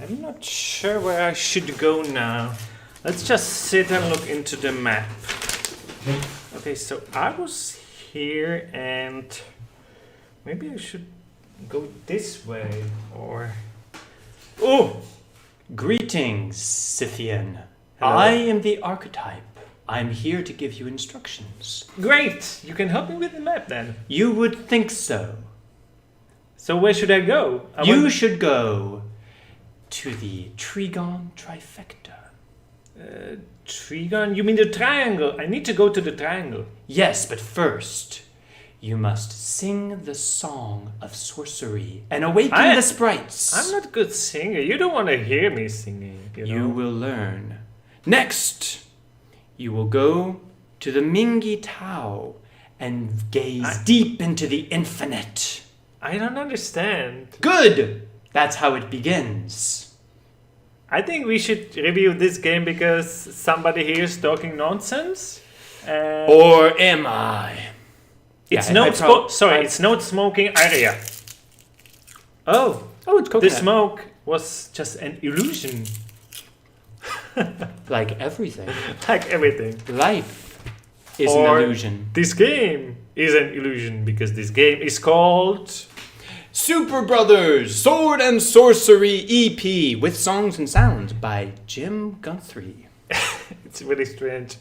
I'm not sure where I should go now. Let's just sit and look into the map. Okay, so I was here and maybe I should go this way or... Oh! Greetings, Scythian. Hello. I am the archetype. I'm here to give you instructions. Great! You can help me with the map then. You would think so. So where should I go? You should go to the Trigon Trifecta. Trigon? You mean the triangle? I need to go to the triangle. Yes, but first, you must sing the song of Sworcery and awaken the sprites. I'm not a good singer. You don't want to hear me singing. You will learn. Next, you will go to the Mingi Tao and gaze deep into the infinite. I don't understand. Good! That's how it begins. I think we should review this game because somebody here is talking nonsense. Or am I? It's it's no smoking area. Oh, it's coconut. The smoke was just an illusion. Like everything. Like everything. Life is an illusion. This game is an illusion because this game is called Superbrothers Sword and Sorcery EP with songs and sounds by Jim Guthrie. It's a really strange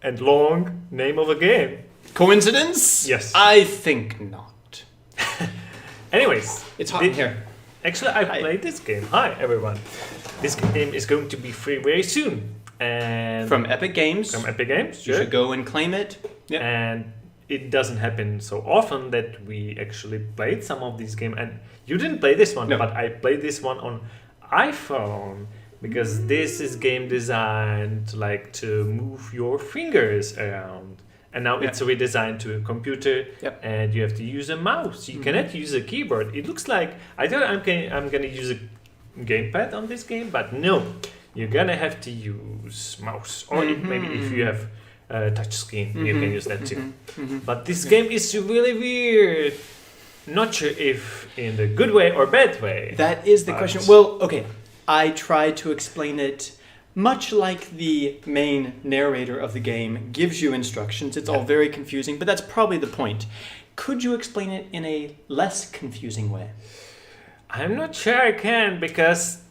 and long name of a game. Coincidence? Yes. I think not. Anyways, it's hot in here. Actually, I played this game. Hi, everyone. This game is going to be free very soon. And from Epic Games. From Epic Games, sure. You should go and claim it. Yep. And it doesn't happen so often that we actually played some of these games. And you didn't play this one, but I played this one on iPhone. Because this is game designed like to move your fingers around. And now it's redesigned to a computer, and you have to use a mouse. You cannot use a keyboard. It looks like I thought I'm gonna use a gamepad on this game, but no, you're gonna have to use mouse, or maybe if you have a touch screen, you can use that too. But this game is really weird. Not sure if in the good way or bad way. That is the question. Well, okay, I tried to explain it. Much like the main narrator of the game gives you instructions, it's all very confusing, but that's probably the point. Could you explain it in a less confusing way? I'm not sure I can, because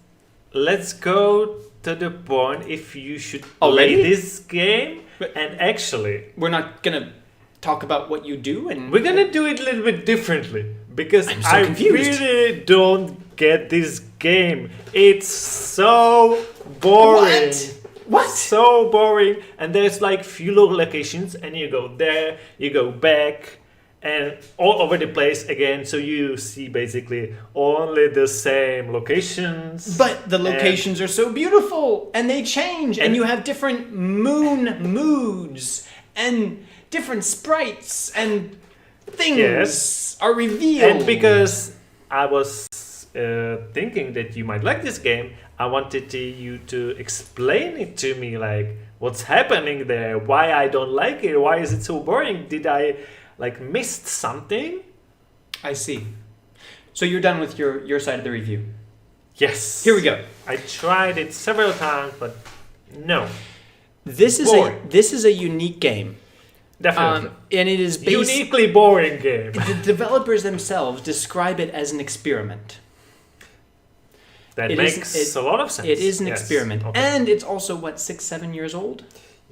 let's go to the point if you should play this game. And actually, we're not going to talk about what you do, and we're going to do it a little bit differently, because I really don't get this game. It's so boring. What? So boring. And there's like few locations, and you go there, you go back, and all over the place again. So you see basically only the same locations. But the locations are so beautiful, and they change, and you have different moods, and different sprites, and things are revealed. And because I was thinking that you might like this game, I wanted you to explain it to me, like what's happening there, why I don't like it, why is it so boring, did I like missed something? I see. So you're done with your side of the review? Yes. Here we go. I tried it several times, but no. This is a unique game. Definitely. And it is uniquely boring game. The developers themselves describe it as an experiment. That makes a lot of sense. It is an experiment. Okay. And it's also, 6-7 years old?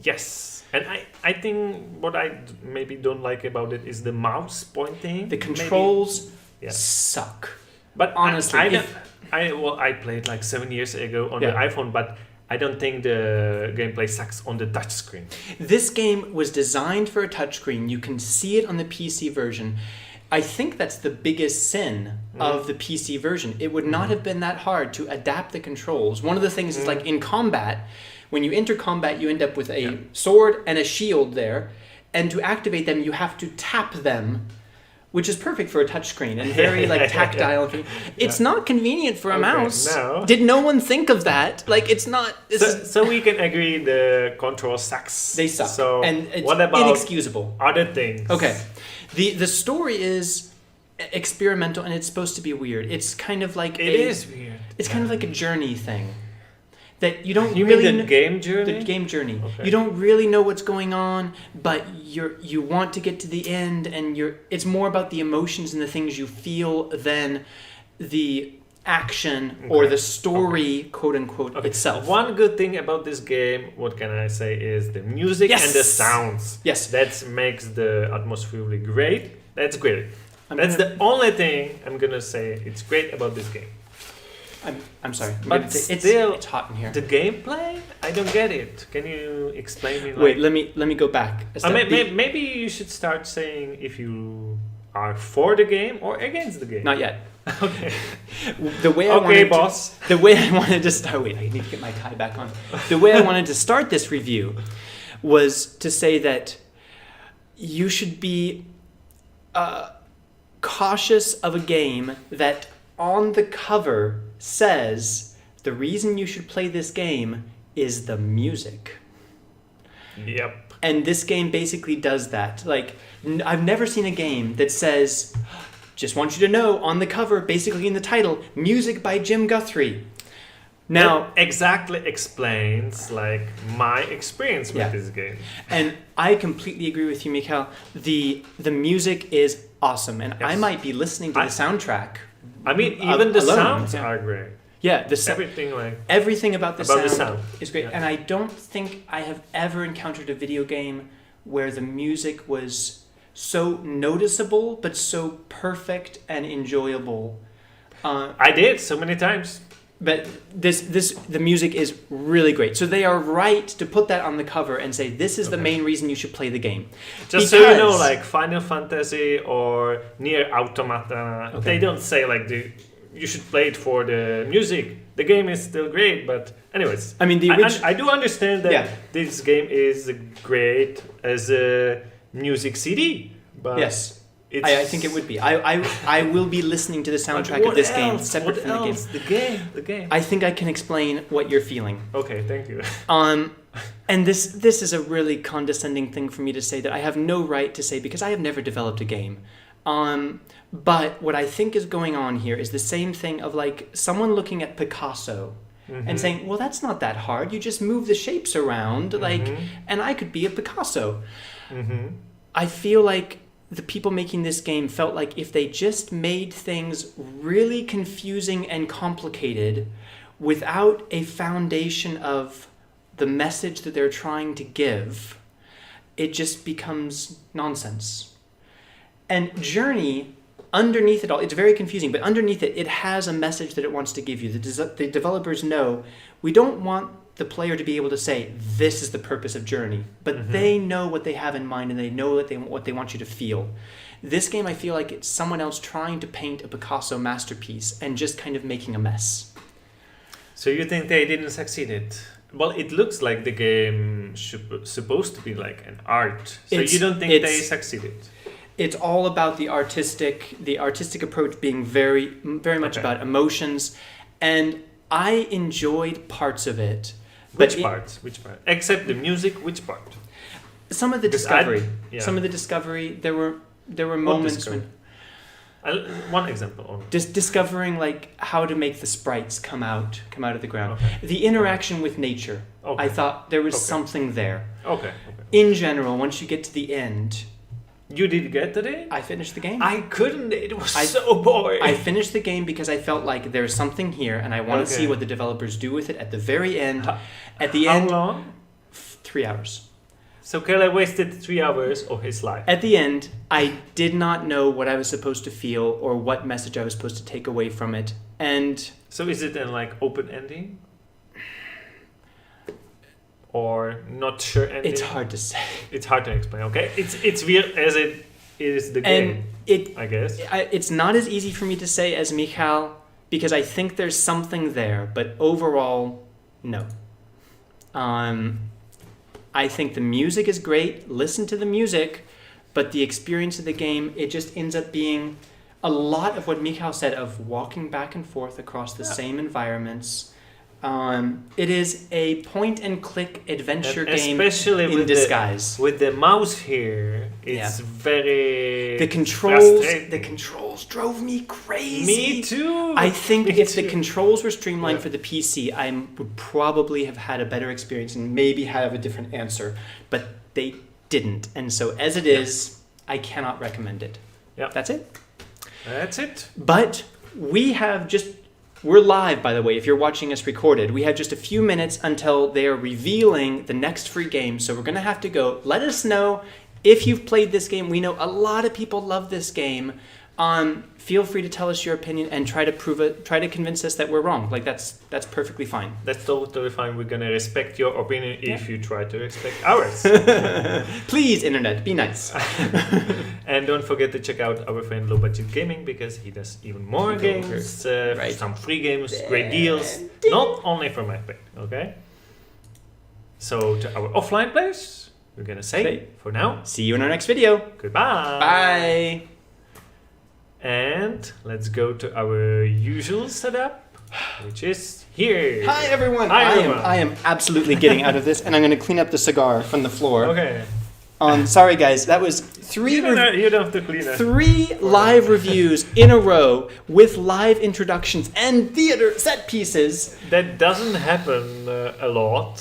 Yes. And I think what I maybe don't like about it is the mouse pointing. The controls suck. But honestly, I played like 7 years ago on the iPhone, but I don't think the gameplay sucks on the touchscreen. This game was designed for a touchscreen. You can see it on the PC version. I think that's the biggest sin of the PC version. It would not have been that hard to adapt the controls. One of the things is like in combat, when you enter combat, you end up with a sword and a shield there. And to activate them, you have to tap them, which is perfect for a touchscreen and very like tactile. It's not convenient for a mouse. No. Did no one think of that? Like it's not. So we can agree the control sucks. They suck. So and it's what about inexcusable. Other things? Okay. The story is experimental, and it's supposed to be weird. It's kind of like It is weird. It's kind of like a journey thing that you don't You really mean the game journey? The game journey. Okay. You don't really know what's going on, but you want to get to the end, and it's more about the emotions and the things you feel than the action or the story, quote unquote, itself. One good thing about this game, what can I say, is the music and the sounds. Yes. That makes the atmosphere really great. That's great. That's the only thing I'm gonna say it's great about this game. I'm sorry. But It's hot in here. The gameplay, I don't get it. Can you explain me? Wait, let me go back. Maybe you should start saying if you are for the game or against the game. Not yet. Okay. The way the way I wanted to start. Wait, I need to get my tie back on. The way I wanted to start this review was to say that you should be cautious of a game that on the cover says the reason you should play this game is the music. Yep. And this game basically does that. Like, I've never seen a game that says, just want you to know, on the cover, basically in the title, music by Jim Guthrie. Now, that exactly explains like my experience with this game. And I completely agree with you, Mikhail. The music is awesome, and I might be listening to the soundtrack. I mean, even the alone. sounds are great. Yeah, everything about the sound is great. Yeah. And I don't think I have ever encountered a video game where the music was so noticeable but so perfect and enjoyable. I did so many times. But the music is really great. So they are right to put that on the cover and say this is the main reason you should play the game. Just so you know, like Final Fantasy or Nier Automata, they don't say like you should play it for the music. The game is still great, but anyways. I mean, I do understand that this game is great as a music CD. But yes. I think it would be. I will be listening to the soundtrack of this game separate from the game. The game. I think I can explain what you're feeling. Okay, thank you. And this is a really condescending thing for me to say that I have no right to say because I have never developed a game. But what I think is going on here is the same thing of like someone looking at Picasso and saying, well, that's not that hard. You just move the shapes around, and I could be a Picasso. I feel like the people making this game felt like if they just made things really confusing and complicated without a foundation of the message that they're trying to give, it just becomes nonsense. And Journey, underneath it all, it's very confusing, but underneath it, it has a message that it wants to give you. The developers know we don't want the player to be able to say, this is the purpose of Journey. But they know what they have in mind and they know what they want you to feel. This game, I feel like it's someone else trying to paint a Picasso masterpiece and just kind of making a mess. So you think they didn't succeed it? Well, it looks like the game supposed to be like an art. So you don't think they succeeded? It's all about the artistic approach being very, very much about emotions. And I enjoyed parts of it. Which part? Except the music, which part? Some of the discovery. Some of the discovery. There were moments when. One example only. Just discovering like how to make the sprites come out of the ground. The interaction with nature. I thought there was something there. Okay. In general, once you get to the end. You did get to the end? I finished the game. I couldn't. It was so boring. I finished the game because I felt like there's something here, and I want to see what the developers do with it at the very end. How long? 3 hours. So Kele wasted 3 hours of his life. At the end, I did not know what I was supposed to feel or what message I was supposed to take away from it. And so is it an like open ending? Or not sure ending? It's hard to say. It's hard to explain. Okay, it's weird as it is the game. I guess it's not as easy for me to say as Mikhail because I think there's something there, but overall, no. I think the music is great. Listen to the music, but the experience of the game, it just ends up being a lot of what Mikhail said of walking back and forth across the same environments. It is a point-and-click adventure game especially in disguise. With the mouse here, it's very the controls. frustrating. The controls drove me crazy. Me too. I think Me if too. the controls were streamlined for the PC, I would probably have had a better experience and maybe have a different answer. But they didn't, and so as it is, I cannot recommend it. Yeah, That's it. That's it. But we're live, by the way, if you're watching us recorded. We have just a few minutes until they are revealing the next free game, so we're going to have to go. Let us know if you've played this game. We know a lot of people love this game. Feel free to tell us your opinion and try to convince us that we're wrong. Like, that's perfectly fine. That's totally fine. We're going to respect your opinion if you try to respect ours. Please, Internet, be nice. And don't forget to check out our friend Low Budget Gaming, because he does even more games, some free games, great deals, not only for MacBook, okay? So to our offline players, we're going to say, for now, see you in our next video. Goodbye. Bye. And let's go to our usual setup, which is here. Hi, everyone. Hi, everyone. I am absolutely getting out of this, and I'm going to clean up the cigar from the floor. Okay. Sorry, guys. That was You don't have to clean it. 3 live reviews in a row with live introductions and theater set pieces. That doesn't happen a lot.